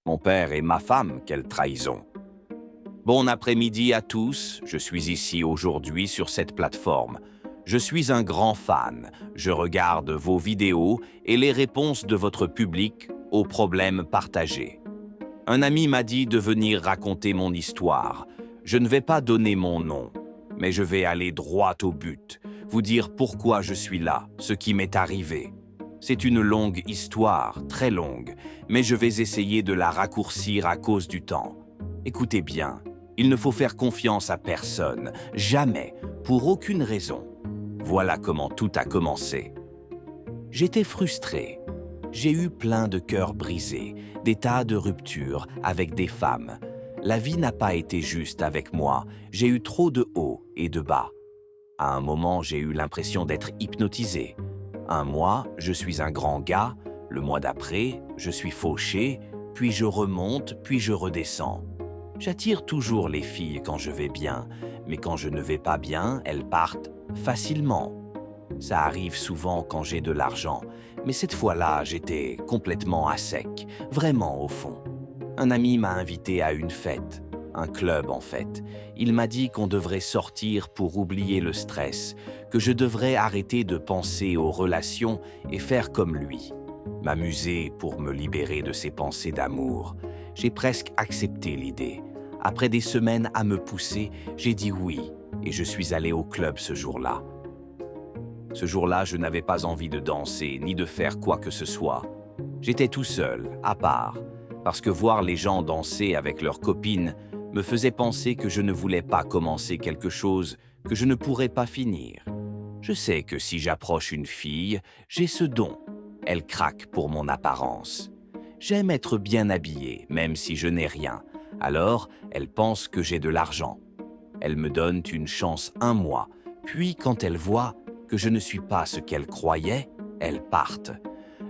Mon père et ma femme, quelle trahison. Bon après-midi à tous, je suis ici aujourd'hui sur cette plateforme. Je suis un grand fan, je regarde vos vidéos et les réponses de votre public aux problèmes partagés. Un ami m'a dit de venir raconter mon histoire. Je ne vais pas donner mon nom, mais je vais aller droit au but, vous dire pourquoi je suis là, ce qui m'est arrivé. C'est une longue histoire, très longue, mais je vais essayer de la raccourcir à cause du temps. Écoutez bien, il ne faut faire confiance à personne, jamais, pour aucune raison. Voilà comment tout a commencé. J'étais frustré. J'ai eu plein de cœurs brisés, des tas de ruptures avec des femmes. La vie n'a pas été juste avec moi, j'ai eu trop de hauts et de bas. À un moment, j'ai eu l'impression d'être hypnotisé. Un mois, je suis un grand gars, le mois d'après, je suis fauché, puis je remonte, puis je redescends. J'attire toujours les filles quand je vais bien, mais quand je ne vais pas bien, elles partent facilement. Ça arrive souvent quand j'ai de l'argent, mais cette fois-là, j'étais complètement à sec, vraiment au fond. Un ami m'a invité à une fête, un club en fait. Il m'a dit qu'on devrait sortir pour oublier le stress, que je devrais arrêter de penser aux relations et faire comme lui. M'amuser pour me libérer de ces pensées d'amour. J'ai presque accepté l'idée. Après des semaines à me pousser, j'ai dit oui et je suis allé au club ce jour-là. Ce jour-là, je n'avais pas envie de danser ni de faire quoi que ce soit. J'étais tout seul, à part, parce que voir les gens danser avec leurs copines me faisait penser que je ne voulais pas commencer quelque chose que je ne pourrais pas finir. Je sais que si j'approche une fille, j'ai ce don. Elle craque pour mon apparence. J'aime être bien habillé, même si je n'ai rien. Alors, elle pense que j'ai de l'argent. Elle me donne une chance un mois, puis quand elle voit que je ne suis pas ce qu'elle croyait, elle parte.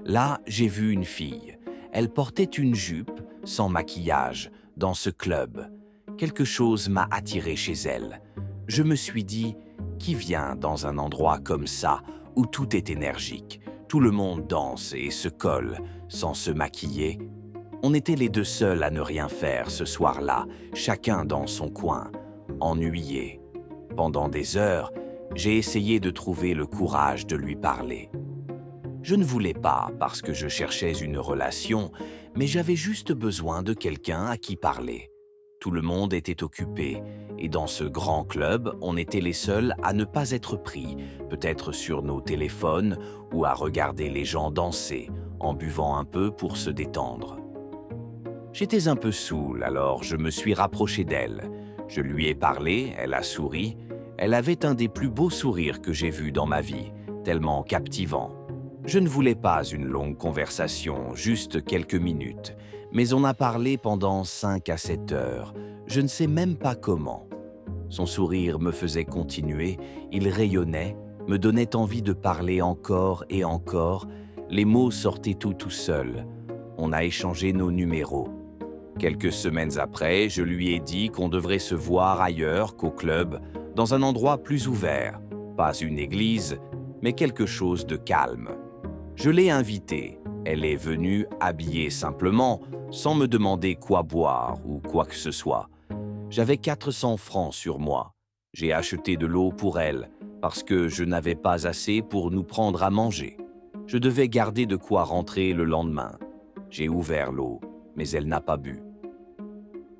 Là, j'ai vu une fille. Elle portait une jupe, sans maquillage, dans ce club. Quelque chose m'a attiré chez elle. Je me suis dit, qui vient dans un endroit comme ça, où tout est énergique, tout le monde danse et se colle, sans se maquiller? On était les deux seuls à ne rien faire ce soir-là, chacun dans son coin, ennuyés. Pendant des heures, j'ai essayé de trouver le courage de lui parler. Je ne voulais pas parce que je cherchais une relation, mais j'avais juste besoin de quelqu'un à qui parler. Tout le monde était occupé, et dans ce grand club, on était les seuls à ne pas être pris, peut-être sur nos téléphones ou à regarder les gens danser, en buvant un peu pour se détendre. J'étais un peu saoul, alors je me suis rapproché d'elle. Je lui ai parlé, elle a souri. Elle avait un des plus beaux sourires que j'ai vus dans ma vie, tellement captivant. Je ne voulais pas une longue conversation, juste quelques minutes, mais on a parlé pendant 5 à 7 heures, je ne sais même pas comment. Son sourire me faisait continuer, il rayonnait, me donnait envie de parler encore et encore, les mots sortaient tout seuls. On a échangé nos numéros. Quelques semaines après, je lui ai dit qu'on devrait se voir ailleurs qu'au club, dans un endroit plus ouvert, pas une église, mais quelque chose de calme. Je l'ai invitée, elle est venue habillée simplement, sans me demander quoi boire ou quoi que ce soit. J'avais 400 francs sur moi. J'ai acheté de l'eau pour elle, parce que je n'avais pas assez pour nous prendre à manger. Je devais garder de quoi rentrer le lendemain. J'ai ouvert l'eau, mais elle n'a pas bu.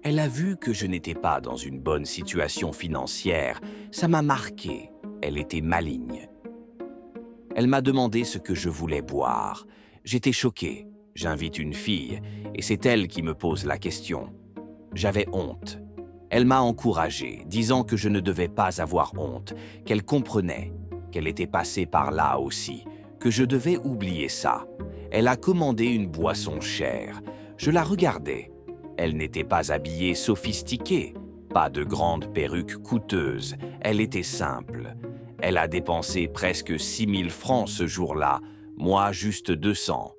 Elle a vu que je n'étais pas dans une bonne situation financière. Ça m'a marqué. Elle était maligne. Elle m'a demandé ce que je voulais boire. J'étais choqué. J'invite une fille, et c'est elle qui me pose la question. J'avais honte. Elle m'a encouragé, disant que je ne devais pas avoir honte, qu'elle comprenait, qu'elle était passée par là aussi, que je devais oublier ça. Elle a commandé une boisson chère. Je la regardais. Elle n'était pas habillée sophistiquée, pas de grande perruque coûteuse, elle était simple. Elle a dépensé presque 6 000 francs ce jour-là, moi juste 200.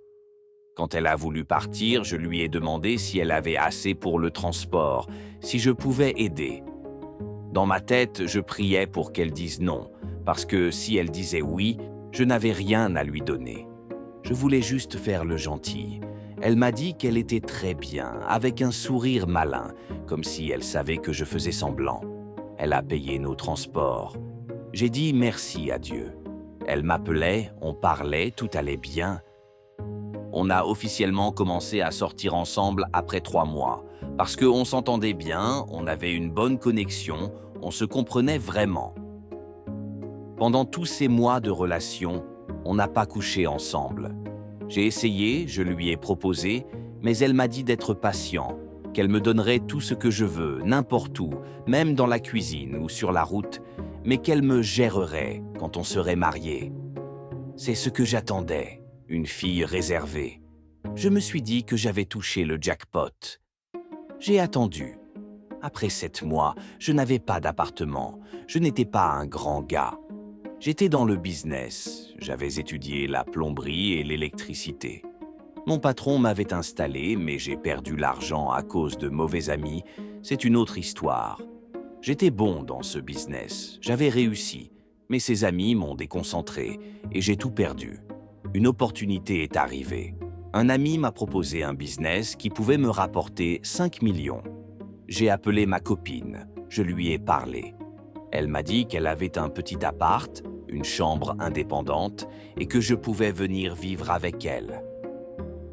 Quand elle a voulu partir, je lui ai demandé si elle avait assez pour le transport, si je pouvais aider. Dans ma tête, je priais pour qu'elle dise non, parce que si elle disait oui, je n'avais rien à lui donner. Je voulais juste faire le gentil. Elle m'a dit qu'elle était très bien, avec un sourire malin, comme si elle savait que je faisais semblant. Elle a payé nos transports. J'ai dit merci à Dieu. Elle m'appelait, on parlait, tout allait bien. On a officiellement commencé à sortir ensemble après 3 mois, parce qu'on s'entendait bien, on avait une bonne connexion, on se comprenait vraiment. Pendant tous ces mois de relation, on n'a pas couché ensemble. J'ai essayé, je lui ai proposé, mais elle m'a dit d'être patient, qu'elle me donnerait tout ce que je veux, n'importe où, même dans la cuisine ou sur la route, mais qu'elle me gérerait quand on serait mariés. C'est ce que j'attendais, une fille réservée. Je me suis dit que j'avais touché le jackpot. J'ai attendu. Après 7 mois, je n'avais pas d'appartement, je n'étais pas un grand gars. J'étais dans le business, j'avais étudié la plomberie et l'électricité. Mon patron m'avait installé, mais j'ai perdu l'argent à cause de mauvais amis, c'est une autre histoire. J'étais bon dans ce business, j'avais réussi, mais ces amis m'ont déconcentré et j'ai tout perdu. Une opportunité est arrivée. Un ami m'a proposé un business qui pouvait me rapporter 5 millions. J'ai appelé ma copine, je lui ai parlé. Elle m'a dit qu'elle avait un petit appart, une chambre indépendante et que je pouvais venir vivre avec elle.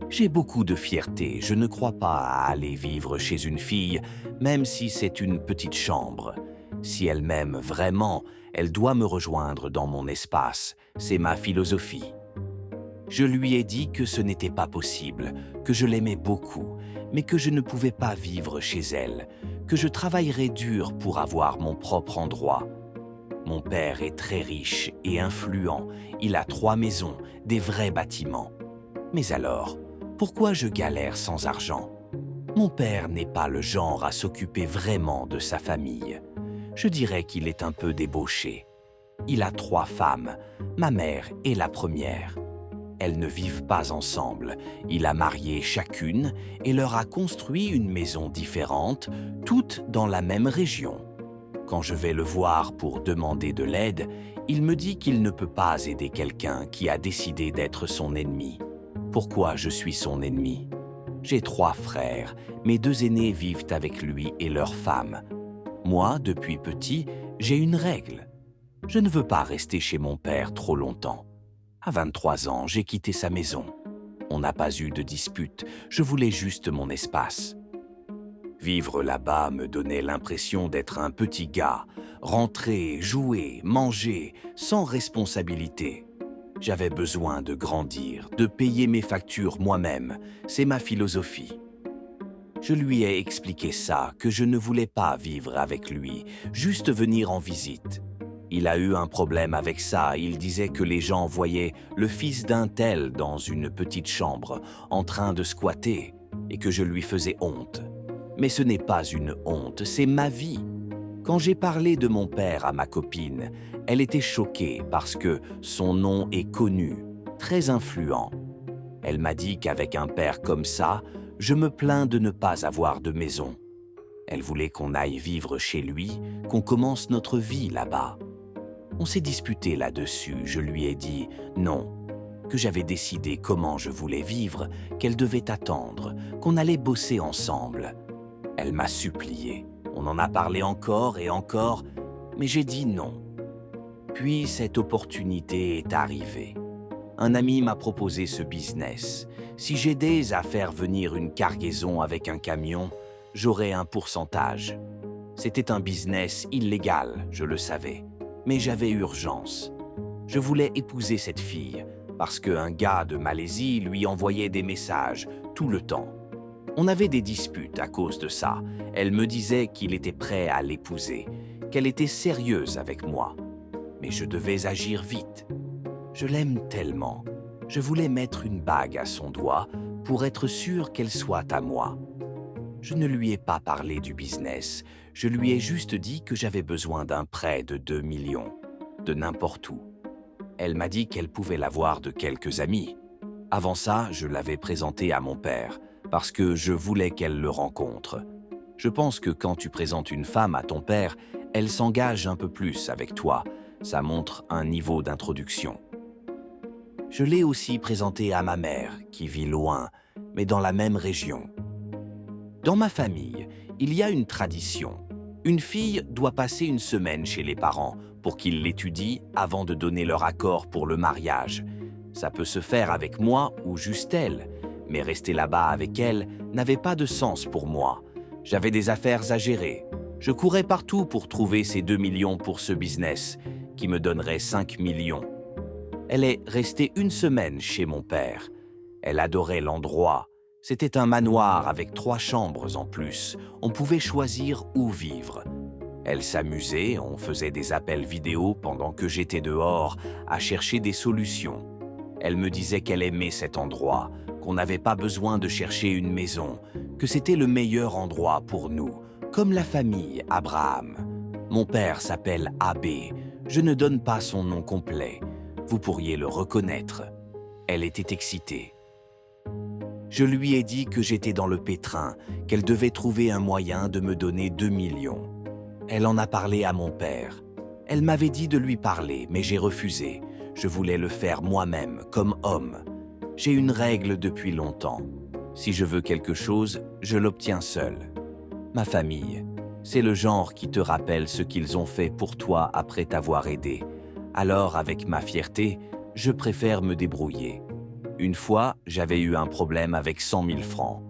J'ai beaucoup de fierté, je ne crois pas à aller vivre chez une fille, même si c'est une petite chambre. Si elle m'aime vraiment, elle doit me rejoindre dans mon espace, c'est ma philosophie. Je lui ai dit que ce n'était pas possible, que je l'aimais beaucoup, mais que je ne pouvais pas vivre chez elle, que je travaillerais dur pour avoir mon propre endroit. Mon père est très riche et influent, il a 3 maisons, des vrais bâtiments. Mais alors, pourquoi je galère sans argent? Mon père n'est pas le genre à s'occuper vraiment de sa famille. Je dirais qu'il est un peu débauché. Il a 3 femmes, ma mère est la première. Elles ne vivent pas ensemble. Il a marié chacune et leur a construit une maison différente, toutes dans la même région. Quand je vais le voir pour demander de l'aide, il me dit qu'il ne peut pas aider quelqu'un qui a décidé d'être son ennemi. Pourquoi je suis son ennemi? J'ai 3 frères, mes 2 aînés vivent avec lui et leurs femmes. Moi, depuis petit, j'ai une règle. Je ne veux pas rester chez mon père trop longtemps. À 23 ans, j'ai quitté sa maison. On n'a pas eu de dispute, je voulais juste mon espace. Vivre là-bas me donnait l'impression d'être un petit gars, rentrer, jouer, manger, sans responsabilité. J'avais besoin de grandir, de payer mes factures moi-même, c'est ma philosophie. Je lui ai expliqué ça, que je ne voulais pas vivre avec lui, juste venir en visite. Il a eu un problème avec ça, il disait que les gens voyaient le fils d'un tel dans une petite chambre, en train de squatter, et que je lui faisais honte. Mais ce n'est pas une honte, c'est ma vie. Quand j'ai parlé de mon père à ma copine, elle était choquée parce que son nom est connu, très influent. Elle m'a dit qu'avec un père comme ça, je me plains de ne pas avoir de maison. Elle voulait qu'on aille vivre chez lui, qu'on commence notre vie là-bas. On s'est disputé là-dessus, je lui ai dit non, que j'avais décidé comment je voulais vivre, qu'elle devait attendre, qu'on allait bosser ensemble. Elle m'a supplié, on en a parlé encore et encore, mais j'ai dit non. Puis cette opportunité est arrivée. Un ami m'a proposé ce business. Si j'aidais à faire venir une cargaison avec un camion, j'aurais un pourcentage. C'était un business illégal, je le savais. Mais j'avais urgence. Je voulais épouser cette fille parce qu'un gars de Malaisie lui envoyait des messages tout le temps. On avait des disputes à cause de ça. Elle me disait qu'il était prêt à l'épouser, qu'elle était sérieuse avec moi. Mais je devais agir vite. Je l'aime tellement. Je voulais mettre une bague à son doigt pour être sûr qu'elle soit à moi. Je ne lui ai pas parlé du business, je lui ai juste dit que j'avais besoin d'un prêt de 2 millions, de n'importe où. Elle m'a dit qu'elle pouvait l'avoir de quelques amis. Avant ça, je l'avais présenté à mon père, parce que je voulais qu'elle le rencontre. Je pense que quand tu présentes une femme à ton père, elle s'engage un peu plus avec toi. Ça montre un niveau d'introduction. Je l'ai aussi présenté à ma mère, qui vit loin, mais dans la même région. Dans ma famille, il y a une tradition. Une fille doit passer une semaine chez les parents pour qu'ils l'étudient avant de donner leur accord pour le mariage. Ça peut se faire avec moi ou juste elle, mais rester là-bas avec elle n'avait pas de sens pour moi. J'avais des affaires à gérer. Je courais partout pour trouver ces 2 millions pour ce business, qui me donnerait 5 millions. Elle est restée une semaine chez mon père. Elle adorait l'endroit. C'était un manoir avec 3 chambres en plus. On pouvait choisir où vivre. Elle s'amusait, on faisait des appels vidéo pendant que j'étais dehors à chercher des solutions. Elle me disait qu'elle aimait cet endroit, qu'on n'avait pas besoin de chercher une maison, que c'était le meilleur endroit pour nous, comme la famille Abraham. Mon père s'appelle Abbé. Je ne donne pas son nom complet. Vous pourriez le reconnaître. Elle était excitée. Je lui ai dit que j'étais dans le pétrin, qu'elle devait trouver un moyen de me donner 2 millions. Elle en a parlé à mon père. Elle m'avait dit de lui parler, mais j'ai refusé. Je voulais le faire moi-même, comme homme. J'ai une règle depuis longtemps. Si je veux quelque chose, je l'obtiens seul. Ma famille, c'est le genre qui te rappelle ce qu'ils ont fait pour toi après t'avoir aidé. Alors, avec ma fierté, je préfère me débrouiller. Une fois, j'avais eu un problème avec 100 000 francs.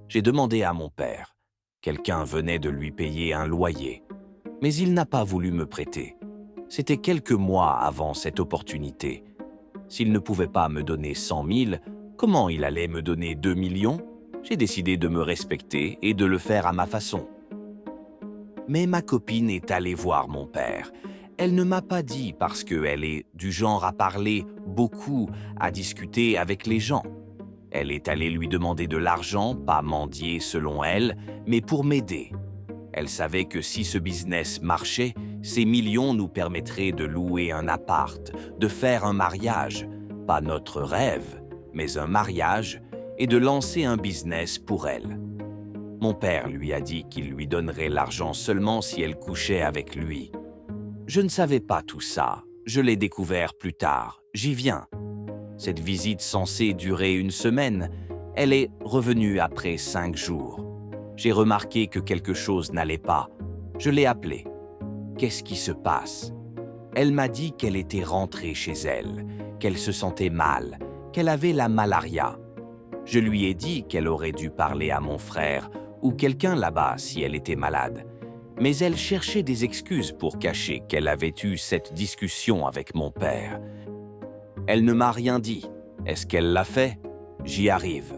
J'ai demandé à mon père. Quelqu'un venait de lui payer un loyer. Mais il n'a pas voulu me prêter. C'était quelques mois avant cette opportunité. S'il ne pouvait pas me donner 100 000, comment il allait me donner 2 millions? J'ai décidé de me respecter et de le faire à ma façon. Mais ma copine est allée voir mon père. Elle ne m'a pas dit parce qu'elle est du genre à parler beaucoup, à discuter avec les gens. Elle est allée lui demander de l'argent, pas mendier selon elle, mais pour m'aider. Elle savait que si ce business marchait, ces millions nous permettraient de louer un appart, de faire un mariage, pas notre rêve, mais un mariage, et de lancer un business pour elle. Mon père lui a dit qu'il lui donnerait l'argent seulement si elle couchait avec lui. Je ne savais pas tout ça, je l'ai découvert plus tard, j'y viens. Cette visite censée durer une semaine, elle est revenue après 5 jours. J'ai remarqué que quelque chose n'allait pas. Je l'ai appelée. Qu'est-ce qui se passe? Elle m'a dit qu'elle était rentrée chez elle, qu'elle se sentait mal, qu'elle avait la malaria. Je lui ai dit qu'elle aurait dû parler à mon frère ou quelqu'un là-bas si elle était malade. Mais elle cherchait des excuses pour cacher qu'elle avait eu cette discussion avec mon père. Elle ne m'a rien dit. Est-ce qu'elle l'a fait? J'y arrive.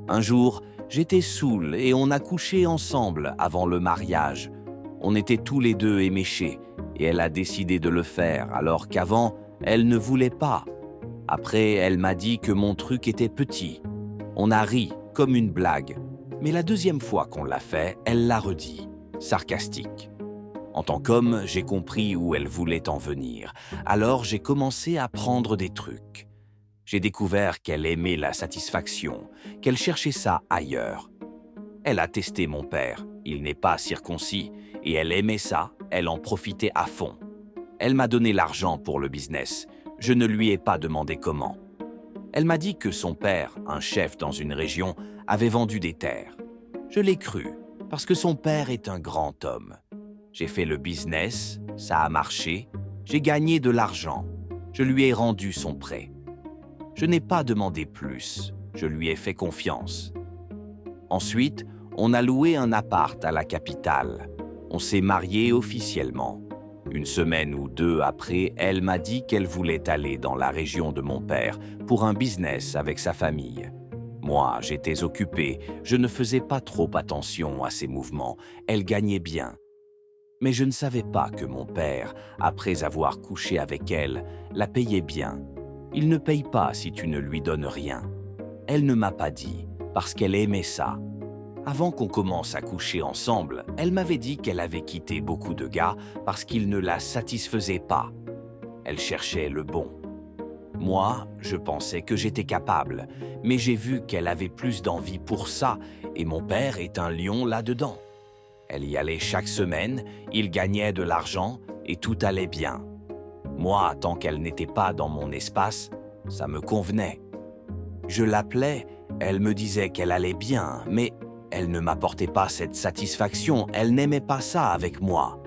Un jour, j'étais saoul et on a couché ensemble avant le mariage. On était tous les deux éméchés et elle a décidé de le faire alors qu'avant, elle ne voulait pas. Après, elle m'a dit que mon truc était petit. On a ri comme une blague. Mais la deuxième fois qu'on l'a fait, elle l'a redit, sarcastique. En tant qu'homme, j'ai compris où elle voulait en venir. Alors j'ai commencé à prendre des trucs. J'ai découvert qu'elle aimait la satisfaction, qu'elle cherchait ça ailleurs. Elle a testé mon père, il n'est pas circoncis, et elle aimait ça, elle en profitait à fond. Elle m'a donné l'argent pour le business, je ne lui ai pas demandé comment. Elle m'a dit que son père, un chef dans une région, avait vendu des terres. Je l'ai cru, parce que son père est un grand homme. J'ai fait le business, ça a marché, j'ai gagné de l'argent. Je lui ai rendu son prêt. Je n'ai pas demandé plus, je lui ai fait confiance. Ensuite, on a loué un appart à la capitale. On s'est mariés officiellement. Une semaine ou 2 après, elle m'a dit qu'elle voulait aller dans la région de mon père pour un business avec sa famille. Moi, j'étais occupé, je ne faisais pas trop attention à ses mouvements. Elle gagnait bien. Mais je ne savais pas que mon père, après avoir couché avec elle, la payait bien. Il ne paye pas si tu ne lui donnes rien. Elle ne m'a pas dit, parce qu'elle aimait ça. Avant qu'on commence à coucher ensemble, elle m'avait dit qu'elle avait quitté beaucoup de gars parce qu'ils ne la satisfaisaient pas. Elle cherchait le bon. Moi, je pensais que j'étais capable, mais j'ai vu qu'elle avait plus d'envie pour ça, et mon père est un lion là-dedans. Elle y allait chaque semaine, il gagnait de l'argent et tout allait bien. Moi, tant qu'elle n'était pas dans mon espace, ça me convenait. Je l'appelais, Elle me disait qu'elle allait bien, mais elle ne m'apportait pas cette satisfaction, elle n'aimait pas ça avec moi.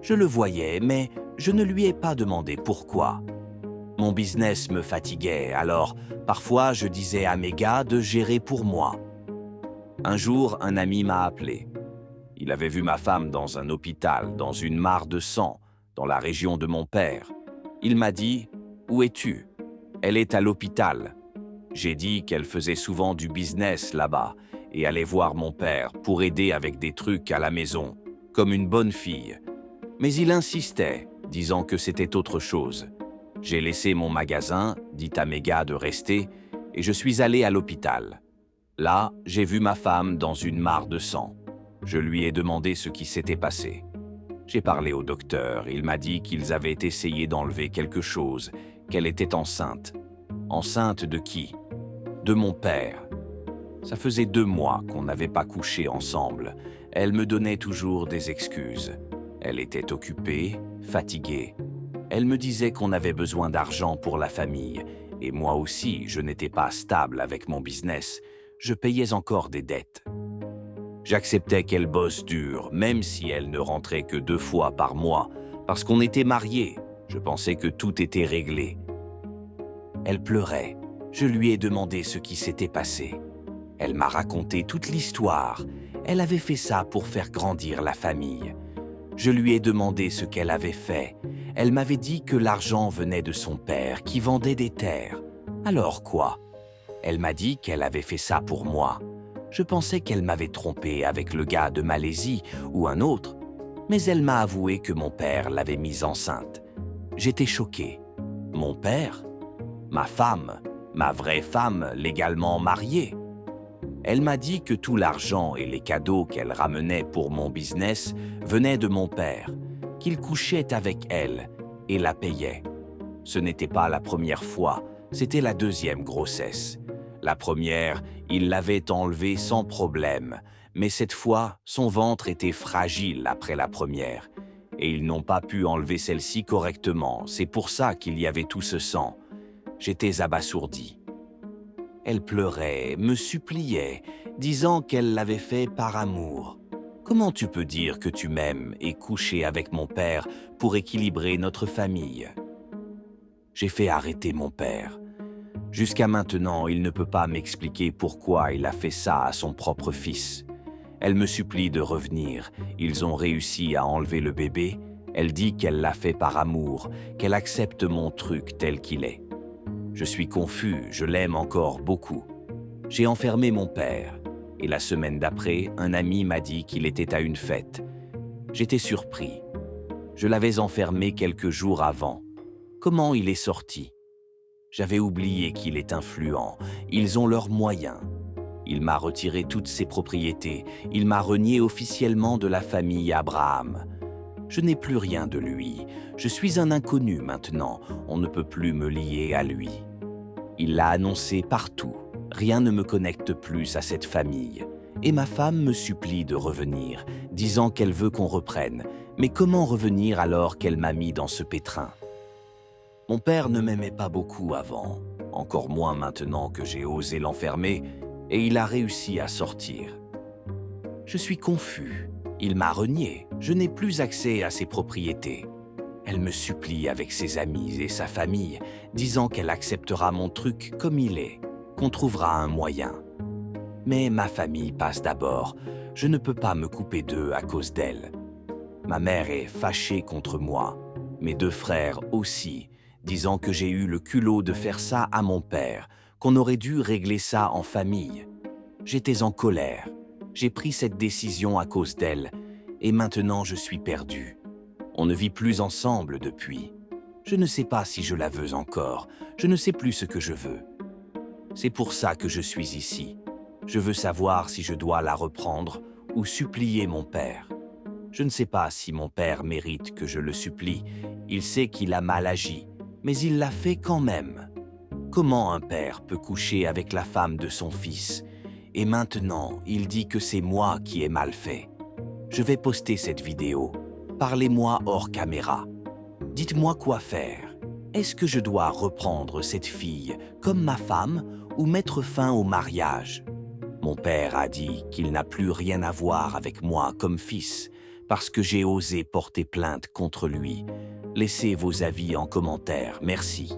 Je le voyais, mais je ne lui ai pas demandé pourquoi. Mon business me fatiguait, alors parfois je disais à mes gars de gérer pour moi. Un jour, un ami m'a appelé. Il avait vu ma femme dans un hôpital, dans une mare de sang, dans la région de mon père. Il m'a dit « Où es-tu » ? Elle est à l'hôpital. J'ai dit qu'elle faisait souvent du business là-bas et allait voir mon père pour aider avec des trucs à la maison, comme une bonne fille. Mais il insistait, disant que c'était autre chose. J'ai laissé mon magasin, dit à mes gars de rester, et je suis allé à l'hôpital. Là, j'ai vu ma femme dans une mare de sang. Je lui ai demandé ce qui s'était passé. J'ai parlé au docteur, il m'a dit qu'ils avaient essayé d'enlever quelque chose, qu'elle était enceinte. Enceinte de qui ? De mon père. Ça faisait 2 mois qu'on n'avait pas couché ensemble. Elle me donnait toujours des excuses. Elle était occupée, fatiguée. Elle me disait qu'on avait besoin d'argent pour la famille, et moi aussi, je n'étais pas stable avec mon business. Je payais encore des dettes. J'acceptais qu'elle bosse dur, même si elle ne rentrait que 2 fois par mois, parce qu'on était mariés. Je pensais que tout était réglé. Elle pleurait. Je lui ai demandé ce qui s'était passé. Elle m'a raconté toute l'histoire. Elle avait fait ça pour faire grandir la famille. Je lui ai demandé ce qu'elle avait fait. Elle m'avait dit que l'argent venait de son père qui vendait des terres. Alors quoi ? Elle m'a dit qu'elle avait fait ça pour moi. Je pensais qu'elle m'avait trompé avec le gars de Malaisie ou un autre, mais elle m'a avoué que mon père l'avait mise enceinte. J'étais choqué. Mon père ? Ma femme, ma vraie femme légalement mariée. Elle m'a dit que tout l'argent et les cadeaux qu'elle ramenait pour mon business venaient de mon père, qu'il couchait avec elle et la payait. Ce n'était pas la première fois, c'était la 2e grossesse. La première, il l'avait enlevée sans problème, mais cette fois, son ventre était fragile après la première. Et ils n'ont pas pu enlever celle-ci correctement, c'est pour ça qu'il y avait tout ce sang. J'étais abasourdi. Elle pleurait, me suppliait, disant qu'elle l'avait fait par amour. Comment tu peux dire que tu m'aimes et coucher avec mon père pour équilibrer notre famille ? J'ai fait arrêter mon père. Jusqu'à maintenant, il ne peut pas m'expliquer pourquoi il a fait ça à son propre fils. Elle me supplie de revenir. Ils ont réussi à enlever le bébé. Elle dit qu'elle l'a fait par amour, qu'elle accepte mon truc tel qu'il est. Je suis confus, je l'aime encore beaucoup. J'ai enfermé mon père, et la semaine d'après, un ami m'a dit qu'il était à une fête. J'étais surpris. Je l'avais enfermé quelques jours avant. Comment il est sorti ? J'avais oublié qu'il est influent. Ils ont leurs moyens. Il m'a retiré toutes ses propriétés. Il m'a renié officiellement de la famille Abraham. Je n'ai plus rien de lui. Je suis un inconnu maintenant. On ne peut plus me lier à lui. Il l'a annoncé partout. Rien ne me connecte plus à cette famille. Et ma femme me supplie de revenir, disant qu'elle veut qu'on reprenne. Mais comment revenir alors qu'elle m'a mis dans ce pétrin ? Mon père ne m'aimait pas beaucoup avant, encore moins maintenant que j'ai osé l'enfermer, et il a réussi à sortir. Je suis confus. Il m'a renié. Je n'ai plus accès à ses propriétés. Elle me supplie avec ses amis et sa famille, disant qu'elle acceptera mon truc comme il est, qu'on trouvera un moyen. Mais ma famille passe d'abord. Je ne peux pas me couper d'eux à cause d'elle. Ma mère est fâchée contre moi. Mes 2 frères aussi, disant que j'ai eu le culot de faire ça à mon père, qu'on aurait dû régler ça en famille. J'étais en colère. J'ai pris cette décision à cause d'elle, et maintenant je suis perdu. On ne vit plus ensemble depuis. Je ne sais pas si je la veux encore. Je ne sais plus ce que je veux. C'est pour ça que je suis ici. Je veux savoir si je dois la reprendre ou supplier mon père. Je ne sais pas si mon père mérite que je le supplie. Il sait qu'il a mal agi, mais il l'a fait quand même. Comment un père peut coucher avec la femme de son fils ? Et maintenant, il dit que c'est moi qui ai mal fait. Je vais poster cette vidéo. Parlez-moi hors caméra. Dites-moi quoi faire. Est-ce que je dois reprendre cette fille comme ma femme ou mettre fin au mariage. Mon père a dit qu'il n'a plus rien à voir avec moi comme fils parce que j'ai osé porter plainte contre lui. Laissez vos avis en commentaire, merci.